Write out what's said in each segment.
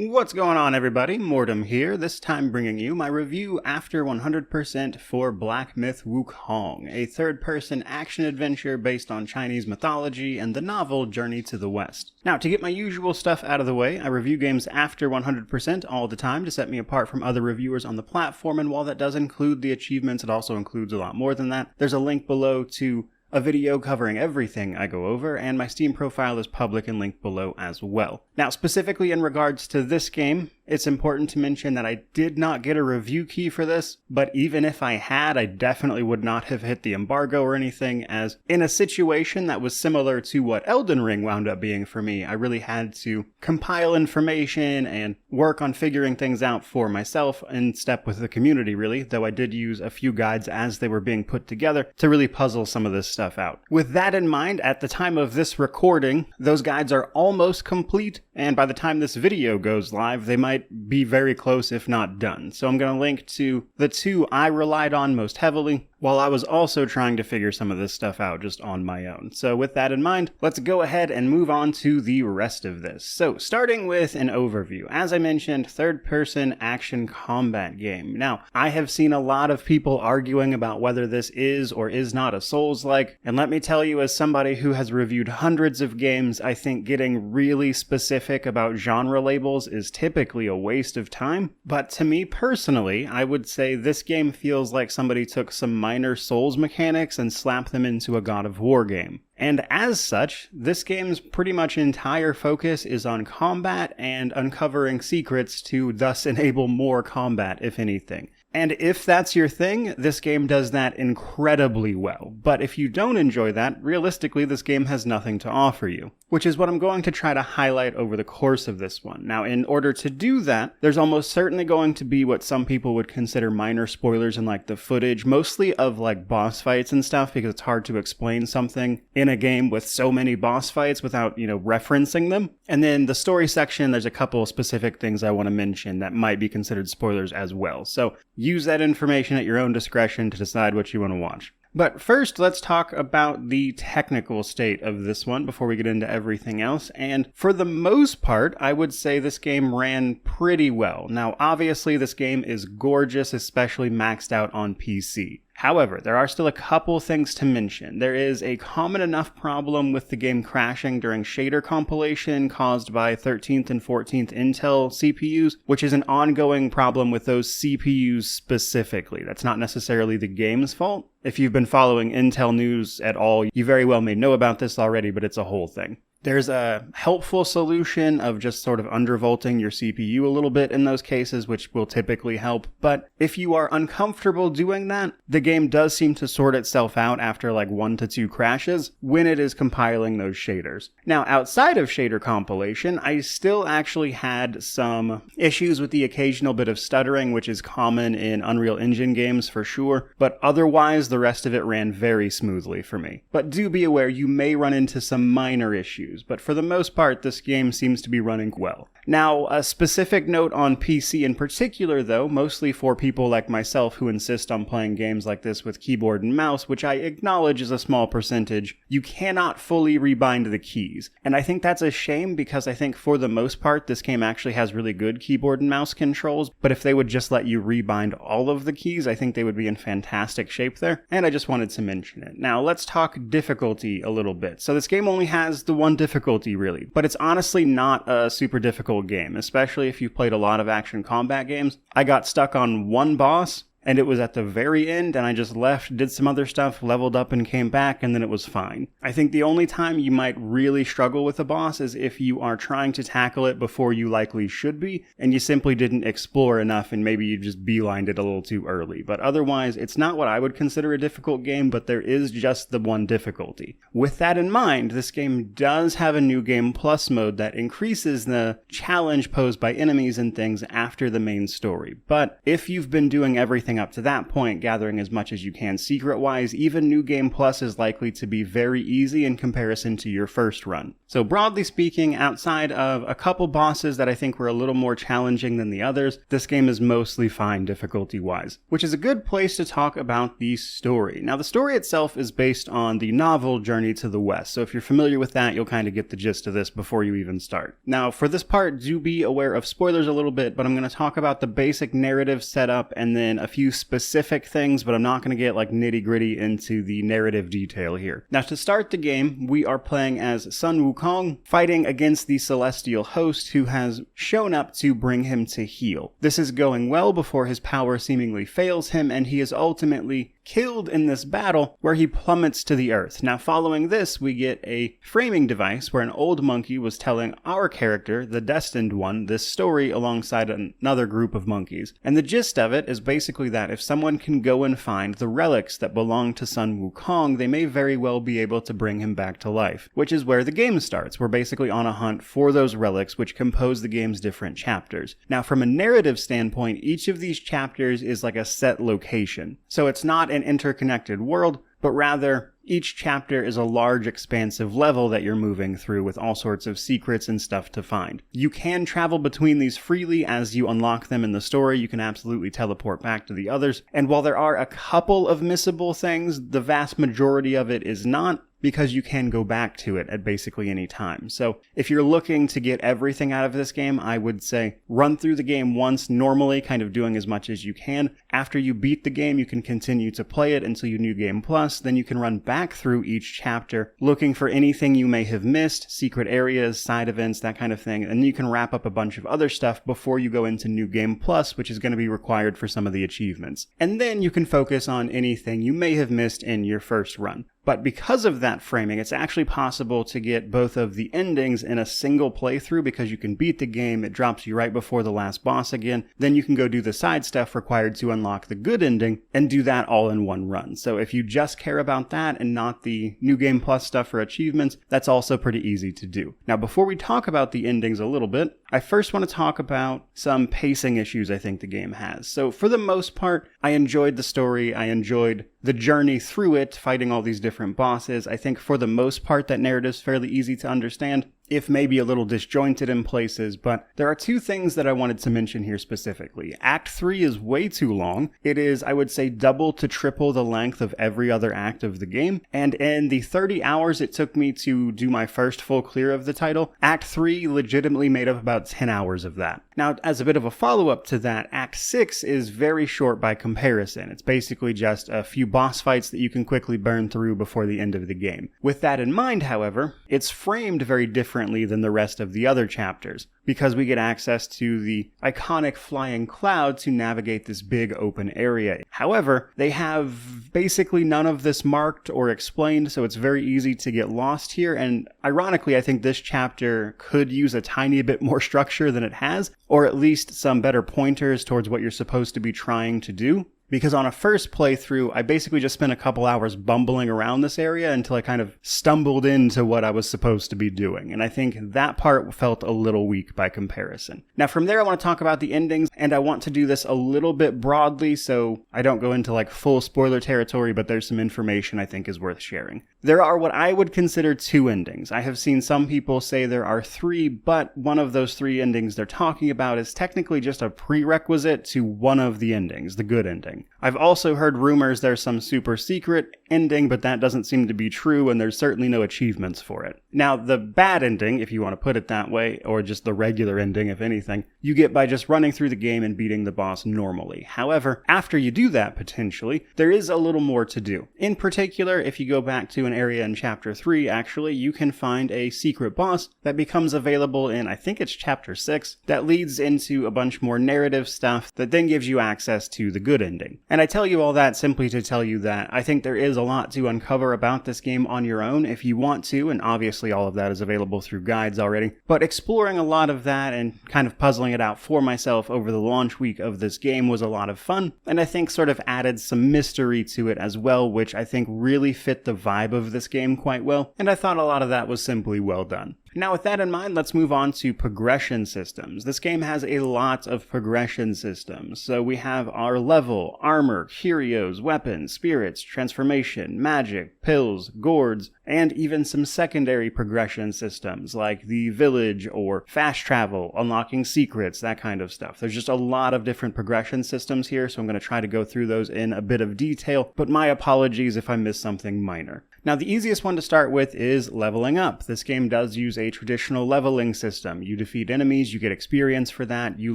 What's going on, everybody? Mortem here, this time bringing you my review after 100% for Black Myth Wukong, a third-person action-adventure based on Chinese mythology and the novel Journey to the West. Now, to get my usual stuff out of the way, I review games after 100% all the time to set me apart from other reviewers on the platform, and while that does include the achievements, it also includes a lot more than that. There's a link below to a video covering everything I go over, and my Steam profile is public and linked below as well. Now, specifically in regards to this game, it's important to mention that I did not get a review key for this, but even if I had, I definitely would not have hit the embargo or anything, as in a situation that was similar to what Elden Ring wound up being for me, I really had to compile information and work on figuring things out for myself in step with the community, really, though I did use a few guides as they were being put together to really puzzle some of this stuff out. With that in mind, at the time of this recording, those guides are almost complete, and by the time this video goes live, they might be very close if not done. So I'm going to link to the two I relied on most heavily, while I was also trying to figure some of this stuff out just on my own. So with that in mind, let's go ahead and move on to the rest of this. So starting with an overview. As I mentioned, third-person action combat game. Now, I have seen a lot of people arguing about whether this is or is not a Souls-like, and let me tell you, as somebody who has reviewed hundreds of games, I think getting really specific about genre labels is typically a waste of time. But to me personally, I would say this game feels like somebody took some minor Souls mechanics and slap them into a God of War game. And as such, this game's pretty much entire focus is on combat and uncovering secrets to thus enable more combat, if anything. And if that's your thing, this game does that incredibly well. But if you don't enjoy that, realistically, this game has nothing to offer you, which is what I'm going to try to highlight over the course of this one. Now, in order to do that, there's almost certainly going to be what some people would consider minor spoilers in like the footage, mostly of like boss fights and stuff, because it's hard to explain something in a game with so many boss fights without, referencing them. And then the story section, there's a couple specific things I want to mention that might be considered spoilers as well. So use that information at your own discretion to decide what you want to watch. But first, let's talk about the technical state of this one before we get into everything else. And for the most part, I would say this game ran pretty well. Now, obviously, this game is gorgeous, especially maxed out on PC. However, there are still a couple things to mention. There is a common enough problem with the game crashing during shader compilation caused by 13th and 14th Intel CPUs, which is an ongoing problem with those CPUs specifically. That's not necessarily the game's fault. If you've been following Intel news at all, you very well may know about this already, but it's a whole thing. There's a helpful solution of just sort of undervolting your CPU a little bit in those cases, which will typically help. But if you are uncomfortable doing that, the game does seem to sort itself out after like 1 to 2 crashes when it is compiling those shaders. Now, outside of shader compilation, I still actually had some issues with the occasional bit of stuttering, which is common in Unreal Engine games for sure. But otherwise, the rest of it ran very smoothly for me. But do be aware, you may run into some minor issues. But for the most part, this game seems to be running well. Now, a specific note on PC in particular, though, mostly for people like myself who insist on playing games like this with keyboard and mouse, which I acknowledge is a small percentage, you cannot fully rebind the keys. And I think that's a shame because I think for the most part, this game actually has really good keyboard and mouse controls, but if they would just let you rebind all of the keys, I think they would be in fantastic shape there, and I just wanted to mention it. Now, let's talk difficulty a little bit. So this game only has the one difficulty, really, but it's honestly not a super difficult game, especially if you've played a lot of action combat games. I got stuck on one boss, and it was at the very end, and I just left, did some other stuff, leveled up and came back, and then it was fine. I think the only time you might really struggle with a boss is if you are trying to tackle it before you likely should be, and you simply didn't explore enough, and maybe you just beelined it a little too early. But otherwise, it's not what I would consider a difficult game, but there is just the one difficulty. With that in mind, this game does have a New Game Plus mode that increases the challenge posed by enemies and things after the main story. But if you've been doing everything progressing up to that point, gathering as much as you can secret-wise, even New Game Plus is likely to be very easy in comparison to your first run. So broadly speaking, outside of a couple bosses that I think were a little more challenging than the others, this game is mostly fine difficulty-wise, which is a good place to talk about the story. Now, the story itself is based on the novel Journey to the West, so if you're familiar with that, you'll kind of get the gist of this before you even start. Now, for this part, do be aware of spoilers a little bit, but I'm going to talk about the basic narrative setup and then a few specific things, but I'm not going to get like nitty-gritty into the narrative detail here. Now, to start the game, we are playing as Sun Wukong, fighting against the celestial host who has shown up to bring him to heal. This is going well before his power seemingly fails him, and he is ultimately killed in this battle where he plummets to the earth. Now, following this, we get a framing device where an old monkey was telling our character, the Destined One, this story alongside another group of monkeys. And the gist of it is basically that if someone can go and find the relics that belong to Sun Wukong, they may very well be able to bring him back to life, which is where the game starts. We're basically on a hunt for those relics which compose the game's different chapters. Now, from a narrative standpoint, each of these chapters is like a set location. So it's not an interconnected world, but rather each chapter is a large expansive level that you're moving through with all sorts of secrets and stuff to find. You can travel between these freely as you unlock them in the story. You can absolutely teleport back to the others. And while there are a couple of missable things, the vast majority of it is not, because you can go back to it at basically any time. So if you're looking to get everything out of this game, I would say run through the game once, normally kind of doing as much as you can. After you beat the game, you can continue to play it until you New Game Plus. Then you can run back through each chapter, looking for anything you may have missed, secret areas, side events, that kind of thing. And you can wrap up a bunch of other stuff before you go into New Game Plus, which is going to be required for some of the achievements. And then you can focus on anything you may have missed in your first run. But because of that framing, it's actually possible to get both of the endings in a single playthrough because you can beat the game, it drops you right before the last boss again, then you can go do the side stuff required to unlock the good ending and do that all in one run. So if you just care about that and not the New Game Plus stuff for achievements, that's also pretty easy to do. Now, before we talk about the endings a little bit, I first want to talk about some pacing issues I think the game has. So for the most part, I enjoyed the story, I enjoyed the journey through it, fighting all these different bosses. I think for the most part that narrative's fairly easy to understand, if maybe a little disjointed in places, but there are two things that I wanted to mention here specifically. Act 3 is way too long. It is, I would say, double to triple the length of every other act of the game, and in the 30 hours it took me to do my first full clear of the title, Act 3 legitimately made up about 10 hours of that. Now, as a bit of a follow-up to that, Act 6 is very short by comparison. It's basically just a few boss fights that you can quickly burn through before the end of the game. With that in mind, however, it's framed very differently than the rest of the other chapters, because we get access to the iconic flying cloud to navigate this big open area. However, they have basically none of this marked or explained, so it's very easy to get lost here, and ironically, I think this chapter could use a tiny bit more structure than it has, or at least some better pointers towards what you're supposed to be trying to do. Because on a first playthrough, I basically just spent a couple hours bumbling around this area until I kind of stumbled into what I was supposed to be doing. And I think that part felt a little weak by comparison. Now from there, I want to talk about the endings, and I want to do this a little bit broadly so I don't go into like full spoiler territory, but there's some information I think is worth sharing. There are what I would consider two endings. I have seen some people say there are three, but one of those three endings they're talking about is technically just a prerequisite to one of the endings, the good ending. I've also heard rumors there's some super secret ending, but that doesn't seem to be true, and there's certainly no achievements for it. Now, the bad ending, if you want to put it that way, or just the regular ending, if anything, you get by just running through the game and beating the boss normally. However, after you do that, potentially, there is a little more to do. In particular, if you go back to an area in Chapter 3, actually, you can find a secret boss that becomes available in, I think it's Chapter 6, that leads into a bunch more narrative stuff that then gives you access to the good ending. And I tell you all that simply to tell you that I think there is a lot to uncover about this game on your own if you want to, and obviously all of that is available through guides already, but exploring a lot of that and kind of puzzling it out for myself over the launch week of this game was a lot of fun, and I think sort of added some mystery to it as well, which I think really fit the vibe of this game quite well, and I thought a lot of that was simply well done. Now with that in mind, let's move on to progression systems. This game has a lot of progression systems. So we have our level, armor, curios, weapons, spirits, transformation, magic, pills, gourds, and even some secondary progression systems like the village or fast travel, unlocking secrets, that kind of stuff. There's just a lot of different progression systems here, so I'm going to try to go through those in a bit of detail, but my apologies if I miss something minor. Now, the easiest one to start with is leveling up. This game does use a traditional leveling system. You defeat enemies, you get experience for that, you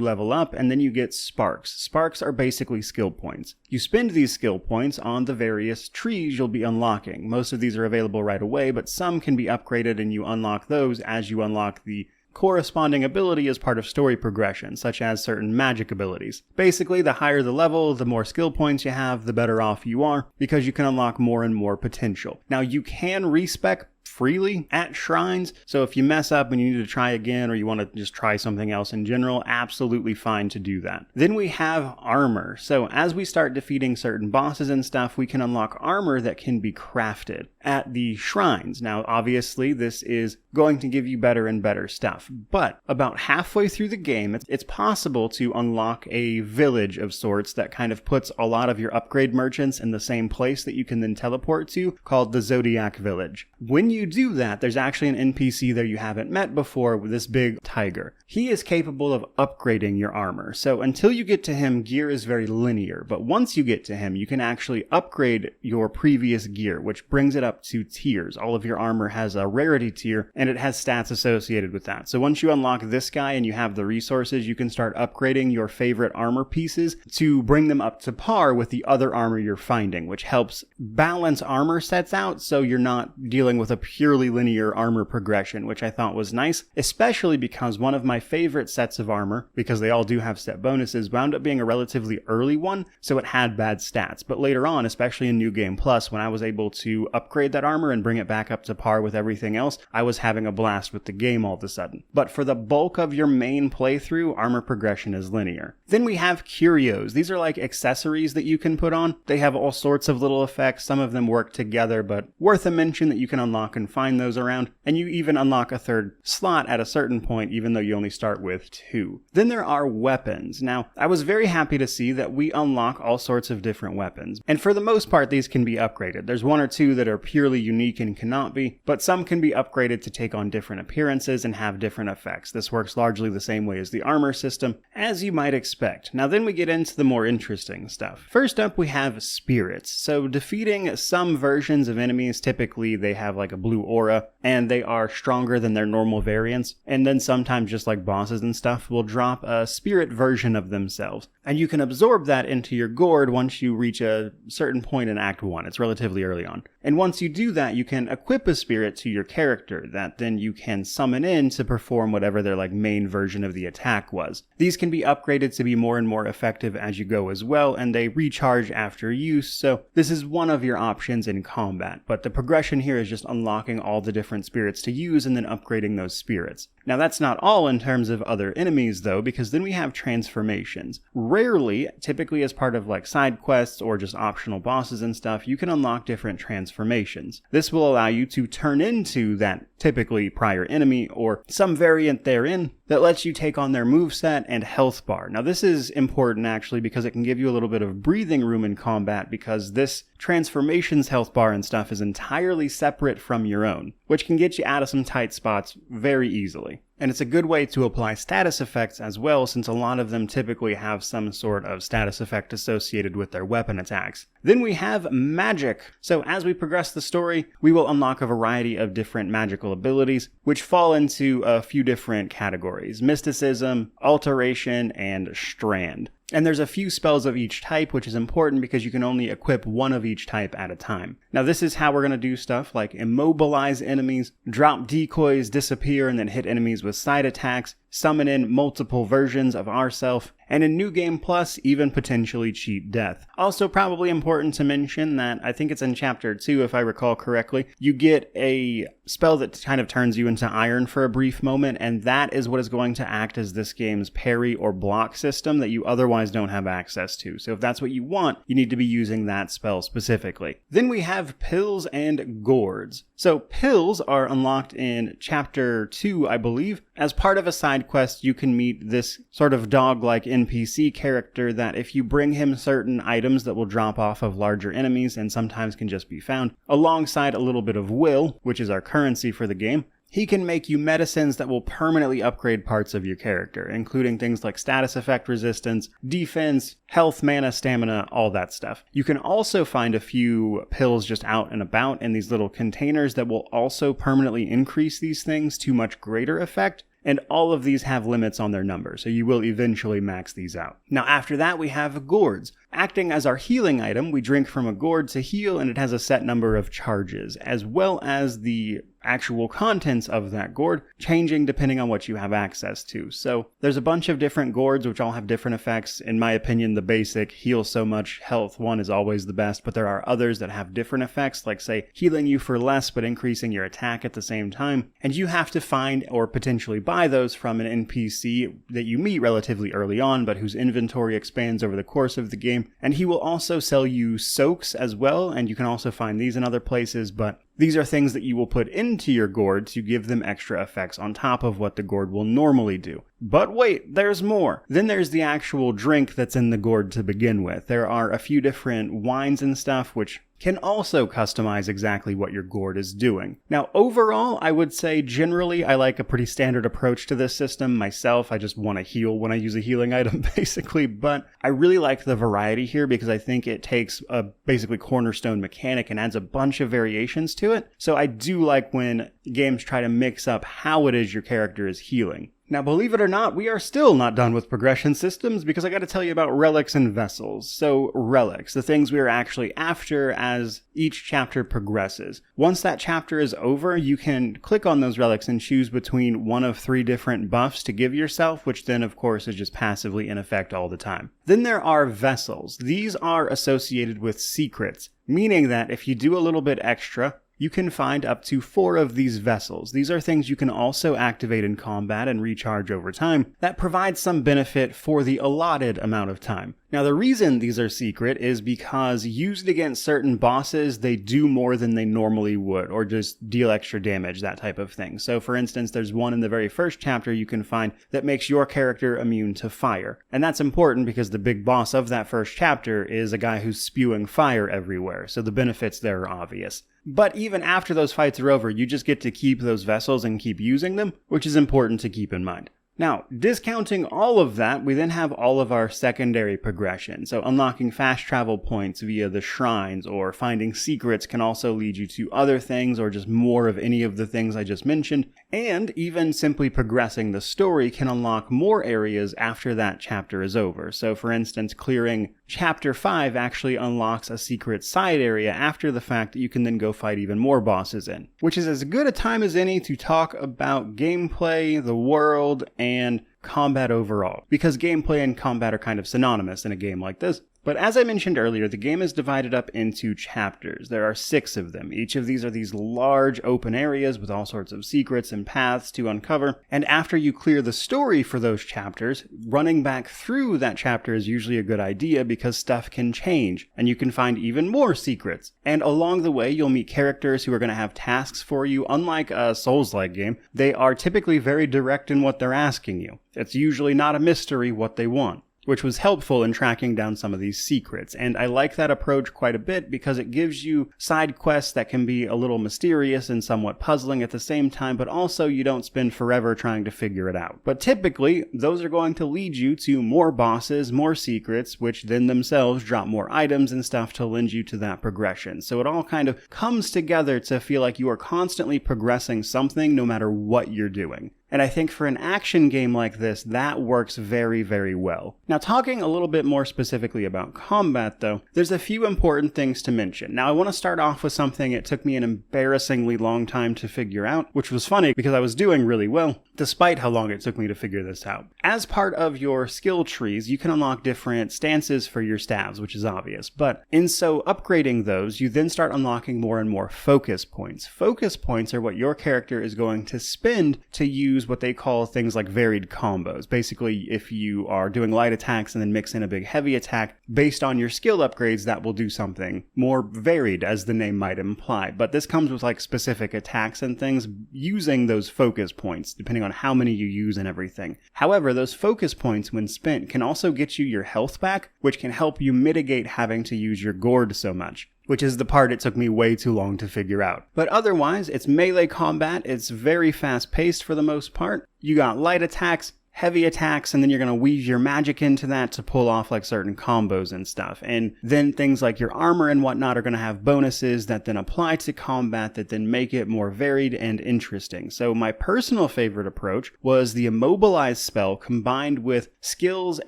level up, and then you get sparks. Sparks are basically skill points. You spend these skill points on the various trees you'll be unlocking. Most of these are available right away, but some can be upgraded and you unlock those as you unlock the corresponding ability as part of story progression, such as certain magic abilities. Basically, the higher the level, the more skill points you have, the better off you are, because you can unlock more and more potential. Now, you can respec freely at shrines, so if you mess up and you need to try again or you want to just try something else in general, absolutely fine to do that. Then we have armor. So as we start defeating certain bosses and stuff, we can unlock armor that can be crafted at the shrines. Now obviously this is going to give you better and better stuff, but about halfway through the game it's possible to unlock a village of sorts that kind of puts a lot of your upgrade merchants in the same place that you can then teleport to, called the Zodiac Village. When you do that, there's actually an NPC there you haven't met before with this big tiger. He is capable of upgrading your armor. So until you get to him, gear is very linear. But once you get to him, you can actually upgrade your previous gear, which brings it up to tiers. All of your armor has a rarity tier, and it has stats associated with that. So once you unlock this guy and you have the resources, you can start upgrading your favorite armor pieces to bring them up to par with the other armor you're finding, which helps balance armor sets out so you're not dealing with a purely linear armor progression, which I thought was nice, especially because one of my favorite sets of armor, because they all do have set bonuses, wound up being a relatively early one, so it had bad stats. But later on, especially in New Game Plus, when I was able to upgrade that armor and bring it back up to par with everything else, I was having a blast with the game all of a sudden. But for the bulk of your main playthrough, armor progression is linear. Then we have curios. These are like accessories that you can put on. They have all sorts of little effects. Some of them work together, but worth a mention that you can unlock and find those around, and you even unlock a third slot at a certain point, even though you only start with 2. Then there are weapons. Now, I was very happy to see that we unlock all sorts of different weapons, and for the most part these can be upgraded. There's 1 or 2 that are purely unique and cannot be, but some can be upgraded to take on different appearances and have different effects. This works largely the same way as the armor system, as you might expect. Now then we get into the more interesting stuff. First up we have spirits. So defeating some versions of enemies, typically they have like a blue aura, and they are stronger than their normal variants, and then sometimes just like bosses and stuff will drop a spirit version of themselves, and you can absorb that into your gourd once you reach a certain point in Act 1. It's relatively early on. And once you do that, you can equip a spirit to your character that then you can summon in to perform whatever their like main version of the attack was. These can be upgraded to be more and more effective as you go as well, and they recharge after use, so this is one of your options in combat. But the progression here is just unlocking all the different spirits to use and then upgrading those spirits. Now that's not all in terms of other enemies though, because then we have transformations. Rarely, typically as part of like side quests or just optional bosses and stuff, you can unlock different transformations. This will allow you to turn into that typically prior enemy or some variant therein that lets you take on their moveset and health bar. Now this is important actually because it can give you a little bit of breathing room in combat, because this transformations health bar and stuff is entirely separate from your own, which can get you out of some tight spots very easily. And it's a good way to apply status effects as well, since a lot of them typically have some sort of status effect associated with their weapon attacks. Then we have magic. So as we progress the story, we will unlock a variety of different magical abilities, which fall into a few different categories: mysticism, alteration, and strand. And there's a few spells of each type, which is important because you can only equip one of each type at a time. Now this is how we're going to do stuff like immobilize enemies, drop decoys, disappear, and then hit enemies with side attacks, summon in multiple versions of ourself, and in New Game Plus, even potentially cheat death. Also probably important to mention that I think it's in Chapter 2, if I recall correctly, you get a spell that kind of turns you into iron for a brief moment, and that is what is going to act as this game's parry or block system that you otherwise don't have access to. So if that's what you want, you need to be using that spell specifically. Then we have have pills and gourds. So pills are unlocked in chapter 2, I believe. As part of a side quest, you can meet this sort of dog-like NPC character that if you bring him certain items that will drop off of larger enemies and sometimes can just be found, alongside a little bit of will, which is our currency for the game, he can make you medicines that will permanently upgrade parts of your character, including things like status effect resistance, defense, health, mana, stamina, all that stuff. You can also find a few pills just out and about in these little containers that will also permanently increase these things to much greater effect. And all of these have limits on their number, so you will eventually max these out. Now after that we have gourds. Acting as our healing item, we drink from a gourd to heal, and it has a set number of charges, as well as the actual contents of that gourd changing depending on what you have access to. So there's a bunch of different gourds which all have different effects. In my opinion, the basic heal so much health one is always the best, but there are others that have different effects, like say healing you for less but increasing your attack at the same time. And you have to find or potentially buy those from an NPC that you meet relatively early on, but whose inventory expands over the course of the game. And he will also sell you soaks as well, and you can also find these in other places, but these are things that you will put into your gourd to give them extra effects on top of what the gourd will normally do. But wait, there's more. Then there's the actual drink that's in the gourd to begin with. There are a few different wines and stuff which can also customize exactly what your gourd is doing. Now overall, I would say generally I like a pretty standard approach to this system myself. I just want to heal when I use a healing item basically, but I really like the variety here because I think it takes a basically cornerstone mechanic and adds a bunch of variations to it. So I do like when games try to mix up how it is your character is healing. Now, believe it or not, we are still not done with progression systems because I got to tell you about relics and vessels. So, relics, the things we are actually after as each chapter progresses. Once that chapter is over, you can click on those relics and choose between one of 3 different buffs to give yourself, which then, of course, is just passively in effect all the time. Then there are vessels. These are associated with secrets, meaning that if you do a little bit extra, you can find up to 4 of these vessels. These are things you can also activate in combat and recharge over time that provide some benefit for the allotted amount of time. Now the reason these are secret is because used against certain bosses, they do more than they normally would, or just deal extra damage, that type of thing. So for instance, there's one in the very first chapter you can find that makes your character immune to fire. And that's important because the big boss of that first chapter is a guy who's spewing fire everywhere, so the benefits there are obvious. But even after those fights are over, you just get to keep those vessels and keep using them, which is important to keep in mind. Now, discounting all of that, we then have all of our secondary progression. So unlocking fast travel points via the shrines or finding secrets can also lead you to other things or just more of any of the things I just mentioned. And even simply progressing the story can unlock more areas after that chapter is over. So for instance, clearing Chapter 5 actually unlocks a secret side area after the fact that you can then go fight even more bosses in, which is as good a time as any to talk about gameplay, the world, and combat overall, because gameplay and combat are kind of synonymous in a game like this. But as I mentioned earlier, the game is divided up into chapters. There are 6 of them. Each of these are these large open areas with all sorts of secrets and paths to uncover. And after you clear the story for those chapters, running back through that chapter is usually a good idea because stuff can change and you can find even more secrets. And along the way, you'll meet characters who are going to have tasks for you. Unlike a Souls-like game, they are typically very direct in what they're asking you. It's usually not a mystery what they want, which was helpful in tracking down some of these secrets. And I like that approach quite a bit because it gives you side quests that can be a little mysterious and somewhat puzzling at the same time, but also you don't spend forever trying to figure it out. But typically, those are going to lead you to more bosses, more secrets, which then themselves drop more items and stuff to lend you to that progression. So it all kind of comes together to feel like you are constantly progressing something no matter what you're doing. And I think for an action game like this, that works very, very well. Now, talking a little bit more specifically about combat, though, there's a few important things to mention. Now, I want to start off with something it took me an embarrassingly long time to figure out, which was funny because I was doing really well, despite how long it took me to figure this out. As part of your skill trees, you can unlock different stances for your staves, which is obvious. But in so upgrading those, you then start unlocking more and more focus points. Focus points are what your character is going to spend to use use what they call things like varied combos. Basically, if you are doing light attacks and then mix in a big heavy attack, based on your skill upgrades, that will do something more varied, as the name might imply. But this comes with like specific attacks and things using those focus points, depending on how many you use and everything. However, those focus points, when spent, can also get you your health back, which can help you mitigate having to use your gourd so much, which is the part it took me way too long to figure out. But otherwise, it's melee combat, it's very fast-paced for the most part. You got light attacks, heavy attacks, and then you're going to weave your magic into that to pull off like certain combos and stuff. And then things like your armor and whatnot are going to have bonuses that then apply to combat that then make it more varied and interesting. So my personal favorite approach was the immobilize spell combined with skills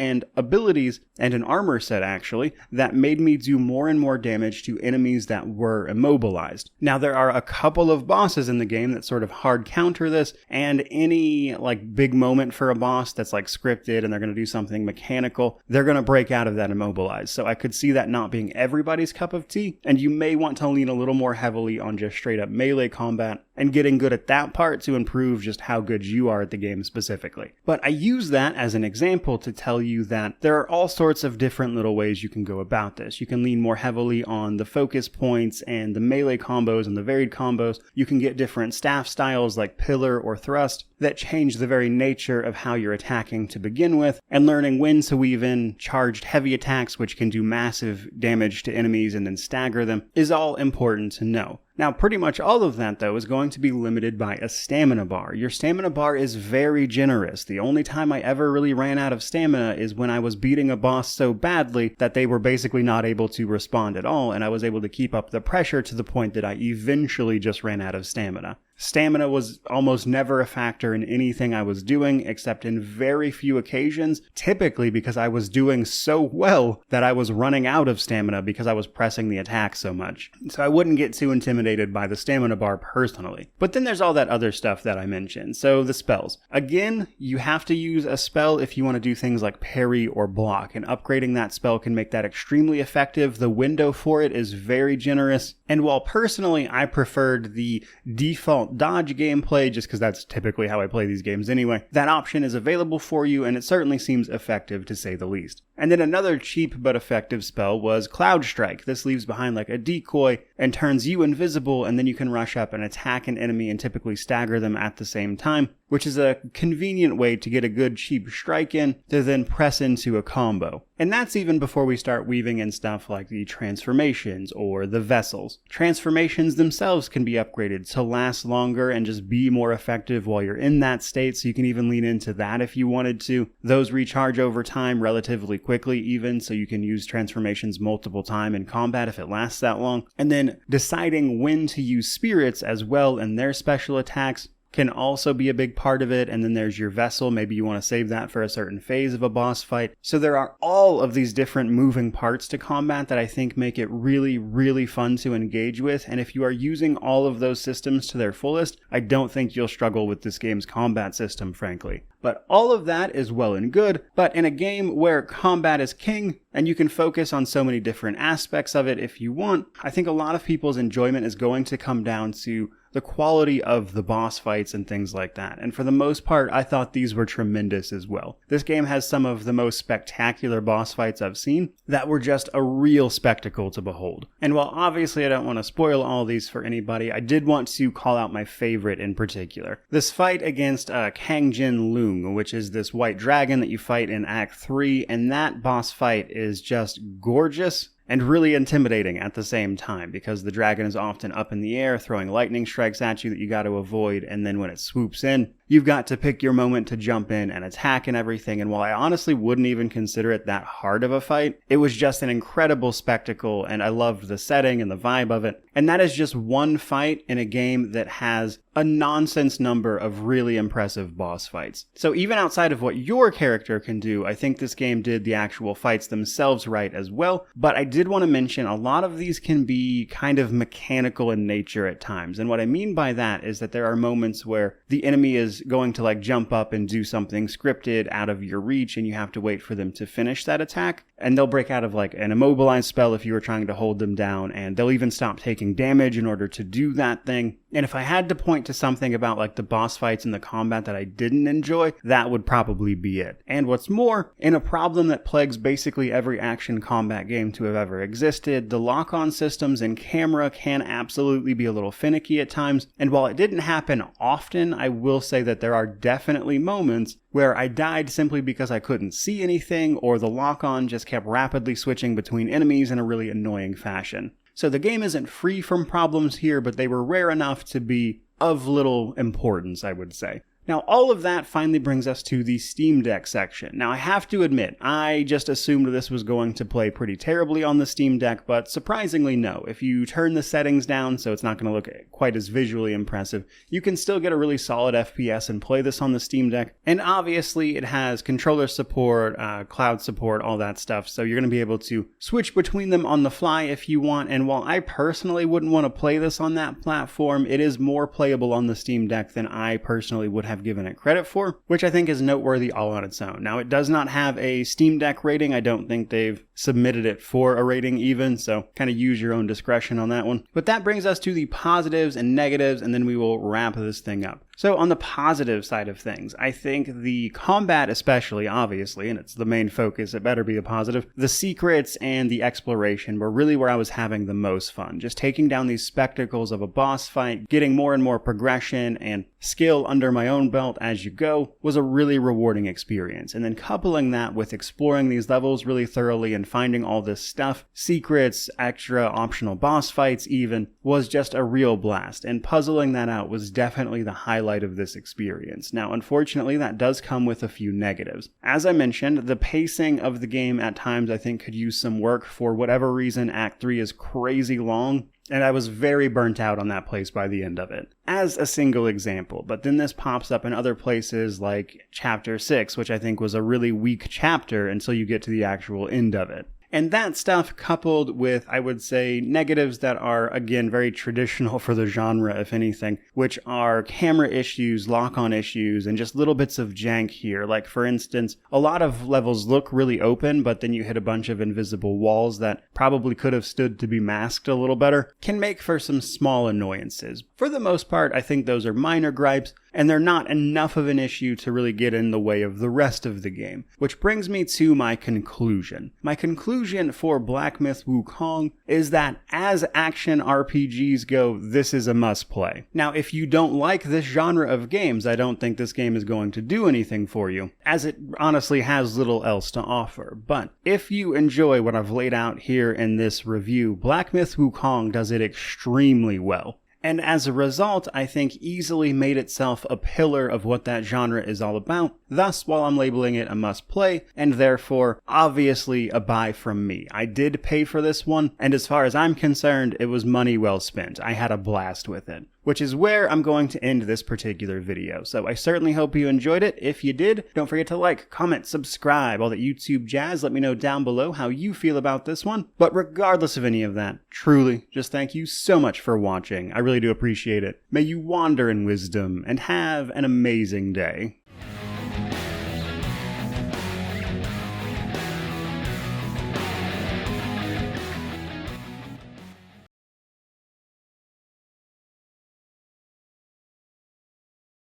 and abilities and an armor set actually that made me do more and more damage to enemies that were immobilized. Now there are a couple of bosses in the game that sort of hard counter this, and any like big moment for a boss that's like scripted and they're going to do something mechanical, they're going to break out of that immobilized. So I could see that not being everybody's cup of tea, and you may want to lean a little more heavily on just straight up melee combat and getting good at that part to improve just how good you are at the game specifically. But I use that as an example to tell you that there are all sorts of different little ways you can go about this. You can lean more heavily on the focus points and the melee combos and the varied combos. You can get different staff styles like pillar or thrust that change the very nature of how you're attacking to begin with, and learning when to weave in charged heavy attacks, which can do massive damage to enemies and then stagger them, is all important to know. Now, pretty much all of that, though, is going to be limited by a stamina bar. Your stamina bar is very generous. The only time I ever really ran out of stamina is when I was beating a boss so badly that they were basically not able to respond at all, and I was able to keep up the pressure to the point that I eventually just ran out of stamina. Stamina was almost never a factor in anything I was doing, except in very few occasions, typically because I was doing so well that I was running out of stamina because I was pressing the attack so much. So I wouldn't get too intimidated by the stamina bar personally. But then there's all that other stuff that I mentioned. So the spells. Again, you have to use a spell if you want to do things like parry or block, and upgrading that spell can make that extremely effective. The window for it is very generous, and while personally I preferred the default dodge gameplay, just because that's typically how I play these games anyway, that option is available for you, and it certainly seems effective to say the least. And then another cheap but effective spell was Cloud Strike. This leaves behind like a decoy and turns you invisible, and then you can rush up and attack an enemy and typically stagger them at the same time, which is a convenient way to get a good cheap strike in to then press into a combo. And that's even before we start weaving in stuff like the transformations or the vessels. Transformations themselves can be upgraded to last longer and just be more effective while you're in that state, so you can even lean into that if you wanted to. Those recharge over time relatively quickly even, so you can use transformations multiple times in combat if it lasts that long. And then deciding when to use spirits as well and their special attacks can also be a big part of it. And then there's your vessel. Maybe you want to save that for a certain phase of a boss fight. So there are all of these different moving parts to combat that I think make it really, really fun to engage with. And if you are using all of those systems to their fullest, I don't think you'll struggle with this game's combat system, frankly. But all of that is well and good, but in a game where combat is king, and you can focus on so many different aspects of it if you want, I think a lot of people's enjoyment is going to come down to the quality of the boss fights and things like that. And for the most part, I thought these were tremendous as well. This game has some of the most spectacular boss fights I've seen that were just a real spectacle to behold. And while obviously I don't want to spoil all these for anybody, I did want to call out my favorite in particular. This fight against Kangjin Lung, which is this white dragon that you fight in Act 3, and that boss fight is just gorgeous and really intimidating at the same time, because the dragon is often up in the air throwing lightning strikes at you that you got to avoid, and then when it swoops in, you've got to pick your moment to jump in and attack and everything. And while I honestly wouldn't even consider it that hard of a fight, it was just an incredible spectacle, and I loved the setting and the vibe of it. And that is just one fight in a game that has a nonsense number of really impressive boss fights. So even outside of what your character can do, I think this game did the actual fights themselves right as well. But I did want to mention a lot of these can be kind of mechanical in nature at times. And what I mean by that is that there are moments where the enemy is is going to like jump up and do something scripted out of your reach, and you have to wait for them to finish that attack. And they'll break out of like an immobilize spell if you were trying to hold them down, and they'll even stop taking damage in order to do that thing. And if I had to point to something about like the boss fights and the combat that I didn't enjoy, that would probably be it. And what's more, in a problem that plagues basically every action combat game to have ever existed, the lock-on systems and camera can absolutely be a little finicky at times. And while it didn't happen often, I will say that there are definitely moments where I died simply because I couldn't see anything, or the lock-on just kept rapidly switching between enemies in a really annoying fashion. So the game isn't free from problems here, but they were rare enough to be of little importance, I would say. Now, all of that finally brings us to the Steam Deck section. Now, I have to admit, I just assumed this was going to play pretty terribly on the Steam Deck, but surprisingly no. If you turn the settings down so it's not going to look quite as visually impressive, you can still get a really solid FPS and play this on the Steam Deck. And obviously, it has controller support, cloud support, all that stuff, so you're going to be able to switch between them on the fly if you want. And while I personally wouldn't want to play this on that platform, it is more playable on the Steam Deck than I personally would have given it credit for, which I think is noteworthy all on its own. Now, it does not have a Steam Deck rating. I don't think they've submitted it for a rating even, so kind of use your own discretion on that one. But that brings us to the positives and negatives, and then we will wrap this thing up. So on the positive side of things, I think the combat especially, obviously, and it's the main focus, it better be a positive, the secrets and the exploration were really where I was having the most fun. Just taking down these spectacles of a boss fight, getting more and more progression and skill under my own belt as you go was a really rewarding experience. And then coupling that with exploring these levels really thoroughly and finding all this stuff, secrets, extra optional boss fights even, was just a real blast. And puzzling that out was definitely the highlight of this experience. Now, unfortunately, that does come with a few negatives. As I mentioned, the pacing of the game at times I think could use some work. For whatever reason, Act 3 is crazy long, and I was very burnt out on that place by the end of it, as a single example. But then this pops up in other places like Chapter 6, which I think was a really weak chapter until you get to the actual end of it. And that stuff coupled with, I would say, negatives that are, again, very traditional for the genre, if anything, which are camera issues, lock-on issues, and just little bits of jank here. Like, for instance, a lot of levels look really open, but then you hit a bunch of invisible walls that probably could have stood to be masked a little better, can make for some small annoyances. For the most part, I think those are minor gripes, and they're not enough of an issue to really get in the way of the rest of the game. Which brings me to my conclusion. My conclusion for Black Myth: Wukong is that as action RPGs go, this is a must-play. Now, if you don't like this genre of games, I don't think this game is going to do anything for you, as it honestly has little else to offer. But if you enjoy what I've laid out here in this review, Black Myth: Wukong does it extremely well. And as a result, I think easily made itself a pillar of what that genre is all about. Thus, while I'm labeling it a must-play, and therefore, obviously a buy from me. I did pay for this one, and as far as I'm concerned, it was money well spent. I had a blast with it. Which is where I'm going to end this particular video. So I certainly hope you enjoyed it. If you did, don't forget to like, comment, subscribe, all that YouTube jazz. Let me know down below how you feel about this one. But regardless of any of that, truly, just thank you so much for watching. I really do appreciate it. May you wander in wisdom and have an amazing day.